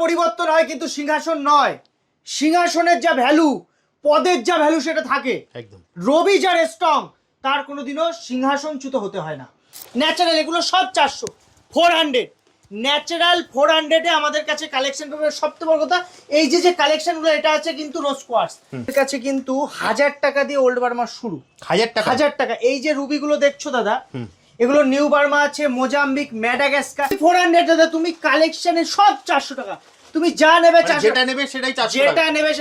পরিবর্তন হয় কিন্তু সিংহাসন নয়। সিংহাসনের যা ভ্যালু, পদের যা ভ্যালু সেটা থাকে একদম। রবি যার স্ট্রং তার কোনোদিনও সিংহাসনচ্যুত হতে হয় না। ন্যাচারাল এগুলো সব 400 400 ন্যাচারাল 400-এ আমাদের কাছে কালেকশন পাবে। সবচেয়ে বড় কথা এই যে কালেকশনগুলো এটা আছে কিন্তু রোজ কোয়ার্টজ এর কাছে কিন্তু 1000 টাকা দিয়ে ওল্ড বার্মা শুরু। 1000 টাকা। এই যে রুবিগুলো দেখছো দাদা, এগুলো নিউ বার্মা আছে, মোজাম্বিক, ম্যাডাগাস্কার। 400 দাদা, তুমি কালেকশনে সব 400 টাকা। তুমি যা নেবে যেটা নেবে সেটাই 400 টাকা। যেটা নেবে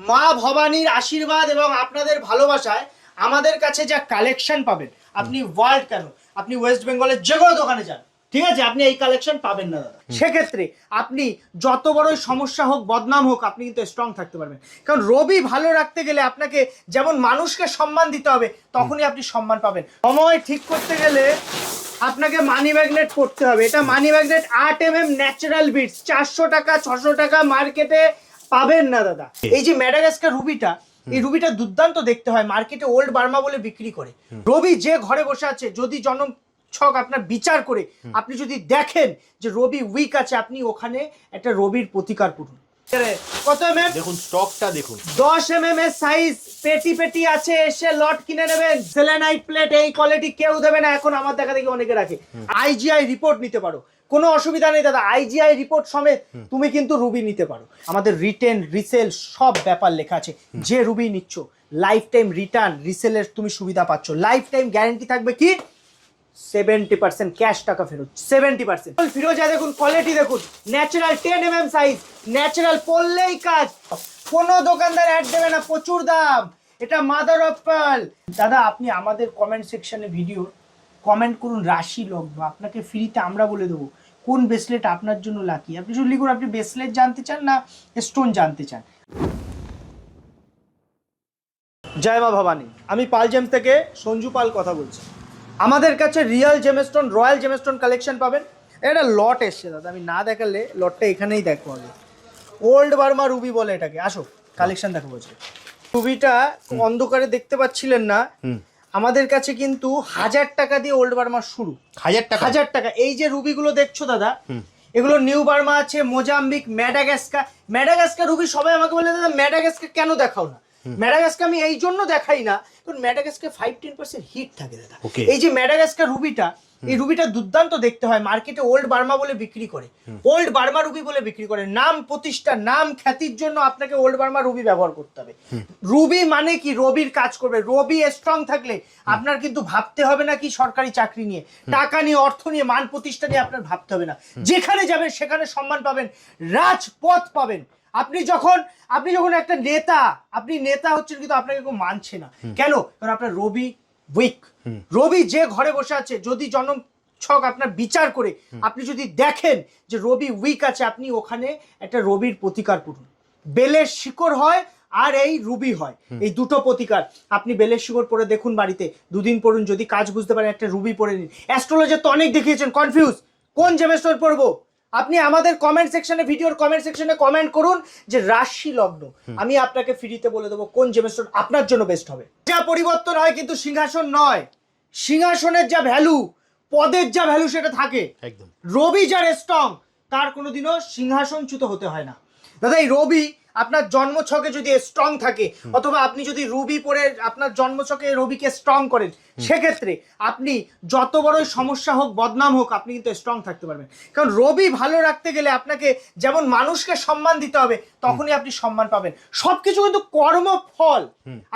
মা ভবানীর আশীর্বাদ এবং আপনাদের ভালোবাসায় আমাদের কাছে যা কালেকশন পাবেন, আপনি ওয়ার্ল্ড কেন আপনি ওয়েস্ট বেঙ্গলের যে কোনো দোকানে যান, ঠিক আছে, আপনি এই কালেকশন পাবেন না দাদা। সেক্ষেত্রে আপনি যত বড়ই সমস্যা হোক, বদনাম হোক, আপনি কিন্তু স্ট্রং থাকতে পারবেন। কারণ রবি ভালো রাখতে গেলে আপনাকে যেমন মানুষকে সম্মান দিতে হবে, তখনই আপনি সম্মান পাবেন। সময় ঠিক করতে গেলে আপনাকে মানি ম্যাগনেট পড়তে হবে। এটা money magnet 8mm natural bits, 400 টাকা 600 টাকা মার্কেটে পাবেন না দাদা। এই যে ম্যাডাগাস্কার রুবিটা, এই রুবিটা দুর্দান্ত দেখতে হয়, মার্কেটে ওল্ড বার্মা বলে বিক্রি করে। রবি যে ঘরে বসে আছে, যদি জন্ম ছক আপনার বিচার করে আপনি যদি দেখেন যে রবি উইক আছে, আপনি ওখানে একটা রবির প্রতিকার করুন। কত এমএম দেখুন, স্টকটা দেখুন, 10mm এর সাইজ, পেটি পেটি আছে, এসে লট কিনে নেবেন। সেলেনাইট প্লেট এই কোয়ালিটি কেউ দেবে না এখন, আমার দেখা দেখি অনেকে রাখে। আইজিআই রিপোর্ট নিতে পারো, কোনো অসুবিধা নেই দাদা। আইজিআই রিপোর্ট সমেত তুমি কিন্তু রুবি নিতে পারো। আমাদের রিটেন রিসেল সব ব্যাপার লেখা আছে। যে রুবি নিচ্ছ লাইফ টাইম রিটার্ন রিসেলের তুমি সুবিধা পাচ্ছ। লাইফ টাইম গ্যারান্টি থাকবে কি 70% ক্যাশ টাকা ফেরত, 70%। ফিরোজা দেখুন, কোয়ালিটি দেখুন, ন্যাচারাল 10mm সাইজ, ন্যাচারাল পড়লেই কাজ। কোনো দোকানদার অ্যাড দেবে না, প্রচুর দাম। এটা মাদার অফ পার্ল। দাদা আপনি আমাদের কমেন্ট সেকশনে ভিডিও কমেন্ট করুন রাশি লগ্ন, আপনাকে ফ্রিতে আমরা বলে দেবো কোন ব্রেসলেট আপনার জন্য লাকি। আপনি শুধু লিখুন আপনি ব্রেসলেট জানতে চান না স্টোন জানতে চান। জয় মা ভবানী, আমি পাল জেমস থেকে সঞ্জু পাল কথা বলছি। আমাদের কাছে real gemstone, royal gemstone collection পাবেন। এটা লট এসছে দাদা, আমি না দেখালে লটটা এখানেই দেখো আগে। ওল্ড বার্মা রুবি বলে এটাকে। আসো কালেকশন দেখো বলছি। রুবিটা অন্ধকারে দেখতে পাচ্ছিলেন না, আমাদের কাছে কিন্তু 1000 টাকা দিয়ে ওল্ড বার্মা শুরু। 1000 টাকা। এই যে রুবিগুলো দেখছো দাদা, এগুলো নিউ বার্মা আছে, মোজাম্বিক, ম্যাডাগাস্কার রুবি। সবাই আমাকে বলে দাদা ম্যাডাগাস্কার কেন দেখাও না। ম্যাডাগাস্কার আমি এই জন্য দেখাই না, কারণ ম্যাডাগাস্কার 5-10% হিট থাকে দাদা। এই যে ম্যাডাগাস্কার রুবিটা, এই রুবিটা দুর্দান্ত দেখতে হয়, মার্কেটে ওল্ড বার্মা বলে বিক্রি করে, ওল্ড বার্মা রুবি বলে বিক্রি করে। নাম প্রতিষ্ঠা, নাম খ্যাতির জন্য আপনাকে ওল্ড বার্মা রুবি ব্যবহার করতে হবে। রুবি মানে কি, রবির কাজ করবে। রবি স্ট্রং থাকলে আপনার কিন্তু ভাবতে হবে না কি সরকারি চাকরি নিয়ে, টাকা নিয়ে, অর্থ নিয়ে, মান প্রতিষ্ঠা নিয়ে আপনার ভাবতে হবে না। যেখানে যাবেন সেখানে সম্মান পাবেন, রাজপথ পাবেন। আপনি যখন একটা নেতা, আপনি নেতা হচ্ছেন কিন্তু আপনাকে কেউ মানছে না কেন, কারণ আপনার রবি উইক। রবি যে ঘরে বসে আছে, যদি জন্ম ছক আপনার বিচার করে আপনি যদি দেখেন যে রবি উইক আছে, আপনি ওখানে একটা রবির প্রতিকার করুন। বেলের শিকড় হয় আর এই রুবি হয়, এই দুটো প্রতিকার। আপনি বেলের শিকড় পরে দেখুন, বাড়িতে 2 দিন পড়ুন, যদি কাজ বুঝতে পারেন একটা রুবি পরে নিন। অ্যাস্ট্রোলজার তো অনেক দেখিয়েছেন, কনফিউজ কোন জেমস্টোন পড়বো। আপনি আমাদের কমেন্ট সেকশনে, ভিডিওর কমেন্ট সেকশনে কমেন্ট করুন যে রাশি লগ্ন, আমি আপনাকে ফ্রিতে বলে দেবো কোন জেমস্টোন আপনার জন্য বেস্ট হবে। যা পরিবর্তন হয় কিন্তু সিংহাসন নয়। সিংহাসনের যা ভ্যালু, পদের যা ভ্যালু সেটা থাকে একদম। রবি যার স্ট্রং তার কোনোদিনও সিংহাসনচ্যুত হতে হয় না দাদা। এই রবি আপনার জন্মছকে যদি স্ট্রং থাকে, অথবা আপনি যদি রুবি পরে আপনার জন্মছকে রবিকে স্ট্রং করেন, সেক্ষেত্রে আপনি যত বড়ই সমস্যা হোক, বদনাম হোক, আপনি কিন্তু স্ট্রং থাকতে পারবেন। কারণ রবি ভালো রাখতে গেলে আপনাকে যেমন মানুষকে সম্মান দিতে হবে, তখনই আপনি সম্মান পাবেন। সবকিছু কিন্তু কর্মফল।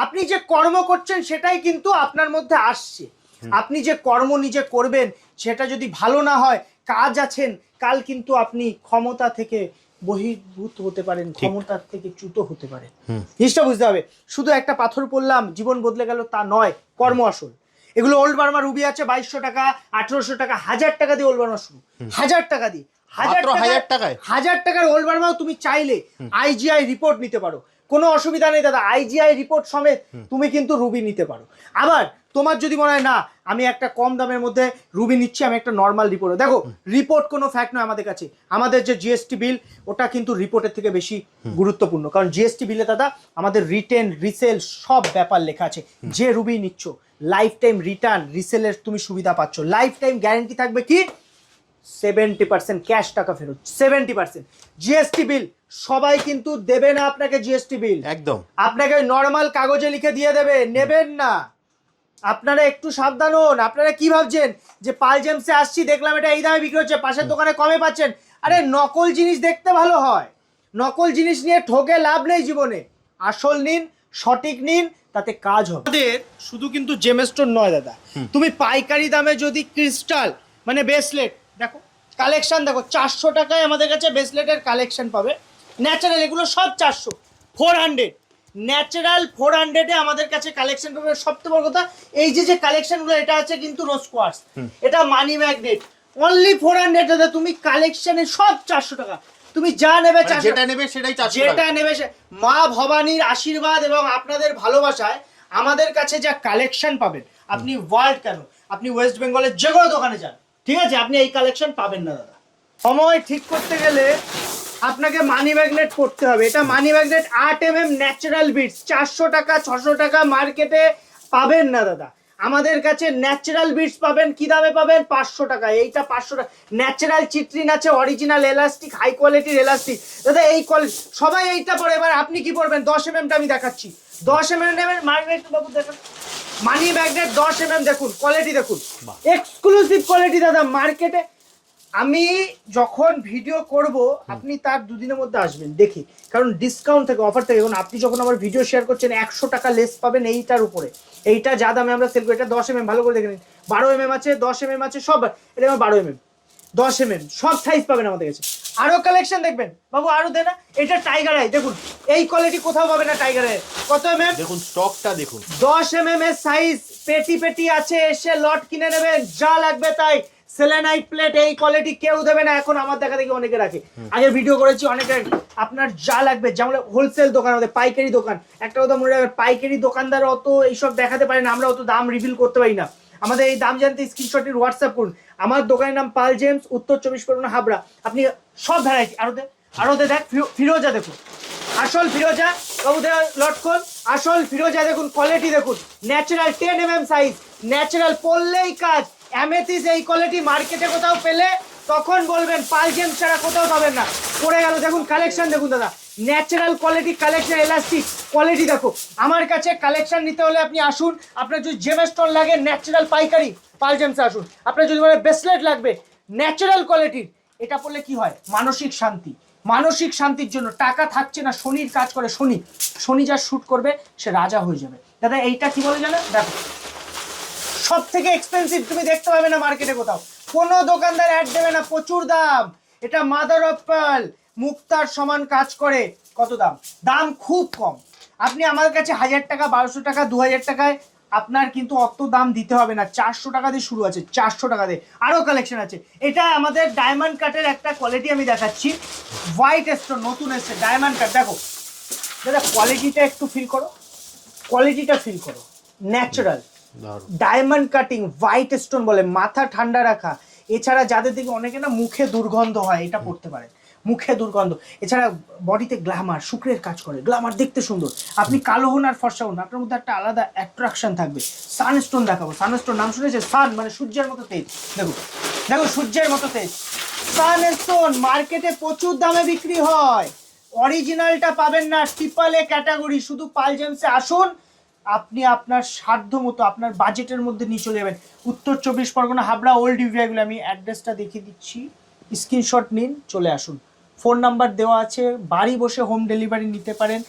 আপনি যে কর্ম করছেন সেটাই কিন্তু আপনার মধ্যে আসছে। আপনি যে কর্ম নিজে করবেন সেটা যদি ভালো না হয়, কাজ আছেন, কাল কিন্তু আপনি ক্ষমতা থেকে বহির্ভূত হতে পারেন, ক্ষমতার থেকে চ্যুত হতে পারেন। জিনিসটা বুঝতে হবে। শুধু একটা পাথর পড়লাম জীবন বদলে গেল তা নয়, কর্ম আসল। এগুলো ওল্ড বার্মা রুবি আছে 2200 টাকা, 1800 টাকা, 1000 টাকা দিয়ে ওল্ড বার্মা শুরু। 1000 টাকা দিয়ে, 1000 টাকার ওল্ড বার্মাও তুমি চাইলে আইজিআই রিপোর্ট নিতে পারো, কোনো অসুবিধা নেই দাদা। আইজিআই রিপোর্ট সমেত তুমি কিন্তু রুবি নিতে পারো। আবার তোমার যদি মনে হয় না আমি একটা কম দামের মধ্যে রুবি নিচ্ছি, আমি একটা নর্মাল রিপোর্ট, দেখো রিপোর্ট কোনো ফ্যাক্ট নয় আমাদের কাছে। আমাদের যে জিএসটি বিল, ওটা কিন্তু রিপোর্টের থেকে বেশি গুরুত্বপূর্ণ, কারণ জিএসটি বিলে দাদা আমাদের রিটেন রিসেল সব ব্যাপার লেখা আছে। যে রুবি নিচ্ছ লাইফ টাইম রিটার্ন রিসেলের তুমি সুবিধা পাচ্ছ। লাইফ টাইম গ্যারান্টি থাকবে কি 70% ক্যাশ টাকা ফেরত, 70%। জিএসটি বিল সবাই কিন্তু দেবে না আপনাকে, জিএসটি বিল একদম আপনাকে নর্মাল কাগজে লিখে দিয়ে দেবে, নেবেন না। আপনারা একটু সাবধান হন। আপনারা কি ভাবছেন যে পাল জেমসে আসছি, দেখলাম এটা এই দামে বিক্রি হচ্ছে, পাশের দোকানে কমে পাচ্ছেন। আরে নকল জিনিস দেখতে ভালো হয়, নকল জিনিস নিয়ে ঠকে লাভ নেই জীবনে। আসল নিন, সঠিক নিন, তাতে কাজ হবে। আমাদের শুধু কিন্তু জেমস্টোন নয় দাদা, তুমি পাইকারি দামে যদি ক্রিস্টাল মানে ব্রেসলেট দেখো, কালেকশন দেখো, 400 টাকায় আমাদের কাছে ব্রেসলেটের কালেকশন পাবে। ন্যাচারাল এগুলো সব 400, 400 ন্যাচারাল 400-এ আমাদের কাছে কালেকশন পাবে। সবথেকে বড় কথা, এই যে কালেকশনগুলো, এটা আছে কিন্তু রোজ কোয়ার্টজ, এটা মানি ম্যাগনেট, অনলি 400 দাদা। তুমি কালেকশনে সব 400 টাকা, তুমি যা নেবে যেটা নেবে সেটাই 400 যেটা টাকা। নেবে মা ভবানীর আশীর্বাদ এবং আপনাদের ভালোবাসায় আমাদের কাছে যা কালেকশন পাবেন, আপনি ওয়ার্ল্ড কেন, আপনি ওয়েস্ট বেঙ্গলের যে কোনো দোকানে যান, ঠিক আছে, আপনি এই কালেকশন পাবেন না দাদা। সময় ঠিক করতে গেলে আপনাকে মানি ম্যাগনেট করতে হবে। এটা money magnet 8mm natural bits, 400 টাকা 600 টাকা মার্কেটে পাবেন না দাদা। আমাদের কাছে ন্যাচারাল বিটস পাবেন কি দামে পাবেন? 500 টাকা। এইটা 500 টাকা। ন্যাচারাল চিট্রিন আছে, অরিজিনাল এলাস্টিক, হাই কোয়ালিটির এলাস্টিক দাদা। এই কোয়ালিটি সবাই এইটা পরে, এবার আপনি কি পড়বেন? 10mm আমি দেখাচ্ছি, 10mm নেবেন। ম্যাগনেট বাবু দেখুন, মানি ম্যাগনেট 10mm দেখুন, কোয়ালিটি দেখুন, এক্সক্লুসিভ কোয়ালিটি দাদা। মার্কেটে আমি যখন ভিডিও করব, আপনি তার দুদিনের মধ্যে আসবেন দেখি, কারণ ডিসকাউন্ট থেকে, অফার থেকে। এখন আপনি যখন আমার ভিডিও শেয়ার করছেন 100 টাকা লেস পাবেন এইটার উপরে। এইটা যা দামে আমরা সেল করি, এটা 10mm, ভালো করে দেখে নিন। 12mm আছে, 10mm আছে, সব। এটা আমার 12mm, 10mm সব সাইজ পাবেন আমাদের কাছে। আরো কালেকশন দেখবেন বাবু, আরো দেনা। এটা টাইগার আই দেখুন, এই কোয়ালিটি কোথাও পাবে না। টাইগার আই কত mm? দেখুন স্টকটা দেখুন, 10mm এর সাইজ, পেটি পেটি আছে, এসে লট কিনে নেবেন, যা লাগবে তাই। সেলেনাইট প্লেট, এই কোয়ালিটি কেউ দেবে না। এখন আমার দেখা দেখি অনেকে রাখে, আগে ভিডিও করেছি অনেকে। আপনার যা লাগবে, যেমন হোলসেল দোকান, আমাদের পাইকারি দোকান। একটা কথা মনে রাখবেন, পাইকারি দোকানদার অত এইসব দেখাতে পারে না, আমরা অত দাম রিভিল করতে পারি না। আমাদের এই দাম জানতে স্ক্রিনশটের হোয়াটসঅ্যাপ করুন। আমার দোকানের নাম পাল জেমস, উত্তর 24 পরগনা, হাবড়া। আপনি সব ভ্যারাইটি আরো দেখ, ফিরোজা দেখুন, আসল ফিরোজা বাবু, লটকন আসল ফিরোজা দেখুন, কোয়ালিটি দেখুন, ন্যাচারাল 10mm সাইজ, ন্যাচারাল, পড়লেই কাজ। অ্যামেথিস এই কোয়ালিটি মার্কেটে কোথাও পেলে তখন বলবেন, পাল জেমস ছাড়া কোথাও পাবেন না। পড়ে গেল দেখুন, কালেকশন দেখুন দাদা, natural quality collection, elastic quality দেখো। আমার কাছে কালেকশন নিতে হলে আপনি আসুন। আপনার যদি জেমস্টোন লাগে ন্যাচারাল পাইকারি, পাল জেমসে আসুন। আপনার যদি মানে ব্রেসলেট লাগবে ন্যাচারাল কোয়ালিটির, এটা পড়লে কি হয়? মানসিক শান্তি, মানসিক শান্তির জন্য। টাকা থাকছে না, শনির কাজ করে, শনি যা শুট করবে সে রাজা হয়ে যাবে দাদা। এইটা কি বলে জানেন? দেখো, সব থেকে এক্সপেন্সিভ, তুমি দেখতে পাবে না মার্কেটে কোথাও, কোনো দোকানদার অ্যাড দেবে না, প্রচুর দাম। এটা মাদার অফ পার্ল, মুক্তার সমান কাজ করে। কত দাম? দাম খুব কম। আপনি আমার কাছে 1000 টাকা, 1200 টাকা, 2000 টাকায় আপনার কিন্তু অত দাম দিতে হবে না। 400 টাকা দিয়ে শুরু আছে, 400 টাকা দিয়ে আরো কালেকশন আছে। এটা আমাদের ডায়মন্ড কাটের একটা কোয়ালিটি আমি দেখাচ্ছি, হোয়াইট স্টোন নতুন এসেছে ডায়মন্ড কাট। দেখো দাদা, কোয়ালিটিটা একটু ফিল করো, কোয়ালিটিটা ফিল করো, natural diamond cutting, white stone বলে, মাথা ঠান্ডা রাখা। এছাড়া যাদের দিকে অনেকে না মুখে দুর্গন্ধ হয়, এটা পড়তে পারে, মুখে দুর্গন্ধ। এছাড়া বডিতে গ্ল্যামার, শুক্রের কাজ করে, গ্ল্যামার, দেখতে সুন্দর। আপনি কালো হন আর ফর্সা হন, আপনার মধ্যে একটা আলাদা অ্যাট্রাকশন থাকবে। সানস্টোন দেখাবো, সানস্টোন নাম শুনেছে? সান মানে সূর্যের মতো তেজ। দেখো দেখো, সূর্যের মতো তেজ, সানস্টোন মার্কেটে প্রচুর দামে বিক্রি হয়। অরিজিনালটা পাবেন না, ট্রিপল এ ক্যাটাগরি। শুধু পাল জেমসে আসুন, আপনি আপনার সাধ্য মতো, আপনার বাজেটের মধ্যে নিয়ে চলে যাবেন। উত্তর 24 পরগনা, হাবড়া, ওল্ড ইভিয়াগুলো। আমি অ্যাড্রেসটা দেখিয়ে দিচ্ছি, স্ক্রিনশট নিন, চলে আসুন। ফোন নাম্বার দেওয়া আছে, বাড়ি বসে হোম ডেলিভারি নিতে পারেন।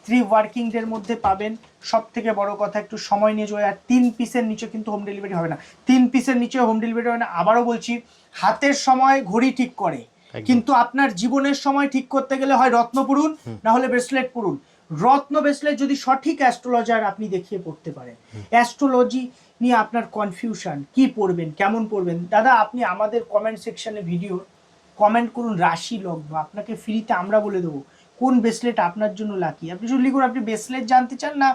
3 ওয়ার্কিং ডের মধ্যে পাবেন। সব থেকে বড় কথা, একটু সময় নিয়ে চলে। আর 3 পিসের নিচে কিন্তু হোম ডেলিভারি হবে না, 3 পিসের নিচে হোম ডেলিভারি হবে না। আবারও বলছি, হাতের সময় ঘড়ি ঠিক করে, কিন্তু আপনার জীবনের সময় ঠিক করতে গেলে হয় রত্ন পড়ুন, না হলে ব্রেসলেট পড়ুন। রত্ন ব্রেসলেট যদি সঠিক অ্যাস্ট্রোলজার আপনি দেখিয়ে পড়তে পারেন। অ্যাস্ট্রোলজি নিয়ে আপনার কনফিউশন, কি পড়বেন, কেমন পড়বেন, দাদা আপনি আমাদের কমেন্ট সেকশনে ভিডিও কমেন্ট করুন, রাশি লগ্ন, আপনাকে ফ্রিতে আমরা বলে দেবো কোন ব্রেসলেট আপনার জন্য লাকি। আপনি শুধু লিখুন আপনি ব্রেসলেট জানতে চান না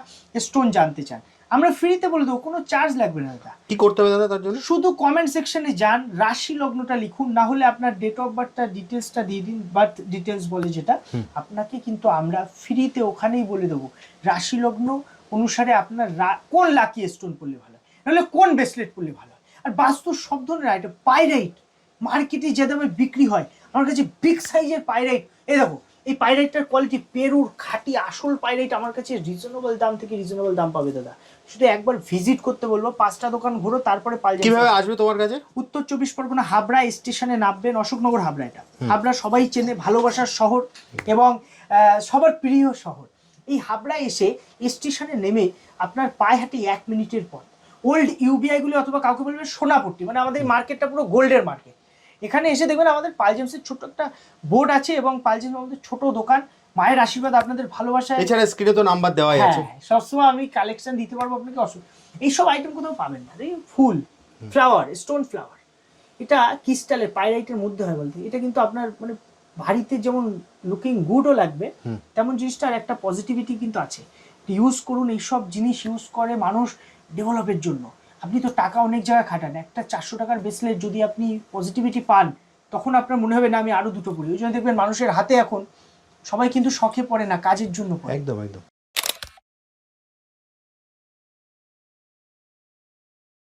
স্টোন জানতে চান, আমরা ফ্রিতে বলে দেবো, কোনো চার্জ লাগবে না দাদা। কি করতে হবে দাদা তার জন্য? শুধু কমেন্ট সেকশনে যান, রাশি লগ্নটা লিখুন, না হলে আপনার ডেট অফ বার্থটা ডিটেলসটা দিয়ে দিন, বার্থ ডিটেলস বলে যেটা, আপনাকে কিন্তু আমরা ফ্রিতে ওখানেই বলে দেবো রাশি লগ্ন অনুসারে আপনার কোন লাকি স্টোন পড়লে ভালো হয়, নাহলে কোন ব্রেসলেট পড়লে ভালো হয়। আর বাস্তু সব ধরনের আইটেম, পাইরাইট, মার্কেটে যে দামে বিক্রি হয়, আমার কাছে বিগ সাইজের পাইরাইট, এই দেখো এই পাইরাইটটার কোয়ালিটি পেরুর খাঁটি আসল পাইরাইট আমার কাছে রিজনেবল দাম থেকে রিজনেবল দাম পাবে দাদা। শুধু একবার ভিজিট করতে বলবো, 5টা দোকান ঘুরো, তারপরে পাল জেমস। কিভাবে আসবে তোমার কাছে? উত্তর 24 পরগনা হাবড়া স্টেশনে নামবেন, অশোকনগর হাবড়া, এটা হাবড়া সবাই চেনে, ভালোবাসার শহর এবং সবার প্রিয় শহর। এই হাবড়া এসে স্টেশনে নেমে আপনার পায়ে হাঁটি 1 মিনিটের পর ওল্ড ইউবিআই গুলো অথবা কাউকে বলবেন সোনাপট্টি, মানে আমাদের মার্কেটটা পুরো গোল্ডের মার্কেট। এখানে এসে দেখবেন আমাদের পাল জেমসের ছোট একটা বোর্ড আছে এবং পাল জেমস আমাদের ছোট দোকান। মায়ের আশীর্বাদ, আপনাদের ভালোবাসায়, এছাড়া স্ক্রিনে তো নাম্বার দেওয়াই আছে। হ্যাঁ সবসময় আমি কালেকশন দিতে পারবো আপনাকে। এইসব আইটেম কোথাও পাবেন না। এই ফুল ফ্লাওয়ার, স্টোন ফ্লাওয়ার, এটা ক্রিস্টালের পাইরাইটের মধ্যে হয় বলতে, এটা কিন্তু আপনার মানে বাড়িতে যেমন লুকিং গুডও লাগবে তেমন জিনিসটার একটা পজিটিভিটি কিন্তু আছে। ইউজ করুন, এইসব জিনিস ইউজ করে মানুষ ডেভেলপের জন্য। আপনি তো টাকা অনেক জায়গায় খাটান, একটা 400 টাকার ব্রেসলেট যদি আপনি পজিটিভিটি পান তখন আপনার মনে হবে না আমি আরো দুটো পড়ি। ওই জন্য দেখবেন মানুষের হাতে এখন সবাই কিন্তু শখে পড়ে না, কাজের জন্য পড়ে। একদম একদম।